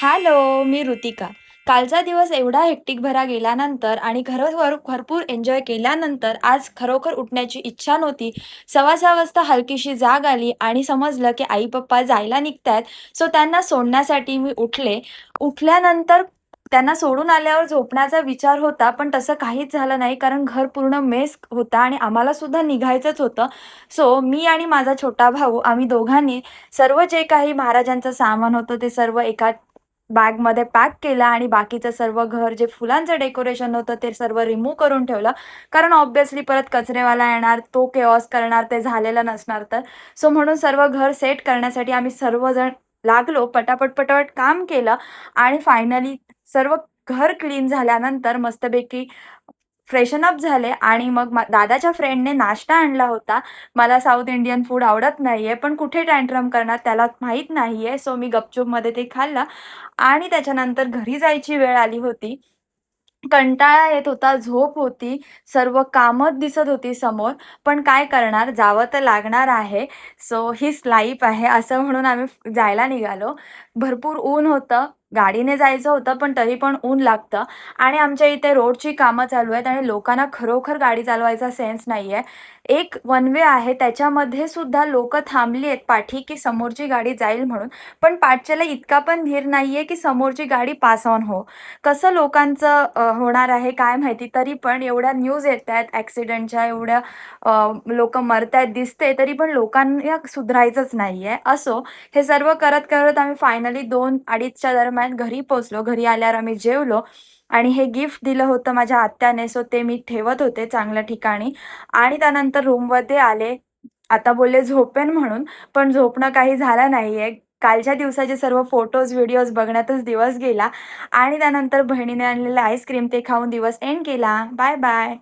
Hello, मी ऋतिका. कालचा दिवस एवढा हेक्टिक भरा गेल्यानंतर आणि खरोखर भरपूर एन्जॉय केल्यानंतर आज खरोखर उठण्याची इच्छा नव्हती. 6:15 वाजता हलकीशी जाग आली आणि समजलं की आई-पप्पा जायला निघतायत. सो त्यांना सोडण्यासाठी मी उठले. उठल्यानंतर त्यांना सोडून आल्यावर झोपण्याचा विचार होता, पण तसं काहीच झालं नाही कारण घर पूर्ण मेस होता आणि आम्हाला सुद्धा निघायचंच होतं. सो मी आणि माझा छोटा भाऊ आम्ही दोघांनी सर्व जे काही महाराजांचं सामान होतं ते सर्व एका बॅगमध्ये पॅक केलं आणि बाकीचं सर्व घर जे फुलांचं डेकोरेशन होतं ते सर्व रिमूव्ह करून ठेवलं. कारण ऑब्व्हियसली परत कचरेवाला येणार, तो केओस करणार, ते झालेलं नसणार तर. सो म्हणून सर्व घर सेट करण्यासाठी आम्ही सर्वजण लागलो. पटापट काम केलं आणि फायनली सर्व घर क्लीन झाल्यानंतर मस्तपैकी फ्रेशन अप झाले आणि मग दादाच्या फ्रेंडने नाश्ता आणला होता. मला साउथ इंडियन फूड आवडत नाहीये, पण कुठे टँट्रम करणार त्याला माहीत नाहीये. सो मी गपचूपमध्ये ते खाल्लं आणि त्याच्यानंतर घरी जायची वेळ आली होती. कंटाळा येत होता, झोप होती, सर्व कामच दिसत होती समोर. पण काय करणार, जावं तर लागणार आहे. सो हीच लाईफ आहे असं म्हणून आम्ही जायला निघालो. भरपूर ऊन होतं, गाडीने जायचं होतं, पण तरी पण ऊन लागतं आणि आमच्या इथे रोडची कामं चालू आहेत आणि लोकांना खरोखर गाडी चालवायचा सेन्स नाहीये. एक वन वे आहे, त्याच्यामध्ये सुद्धा लोकं थांबली आहेत पाठी, की समोरची गाडी जाईल म्हणून. पण पाठच्याला इतका पण धीर नाहीये, की समोरची गाडी पास ऑन हो. कसं लोकांचं होणार आहे काय माहिती. तरी पण एवढ्या न्यूज येतायत ॲक्सिडेंटच्या, एवढ्या लोकं मरतायत दिसते, तरी पण लोकांना सुधारायचंच नाहीये. असो, हे सर्व करत आम्ही फायनली 2:00-2:30च्या दरम्यान घरी पोहोचलो. घरी आल्यावर आम्ही जेवलो आणि हे गिफ्ट दिलं होतं माझ्या आत्याने, सो ते मी ठेवत होते चांगल्या ठिकाणी आणि त्यानंतर रूममध्ये आले. आता बोलले झोपेन म्हणून, पण झोपणं काही झालं नाहीये. कालच्या दिवसाचे सर्व फोटोज, व्हिडिओज बघण्यातच दिवस गेला आणि त्यानंतर बहिणीने आणलेलं आईस्क्रीम ते खाऊन दिवस एंड केला. Bye bye.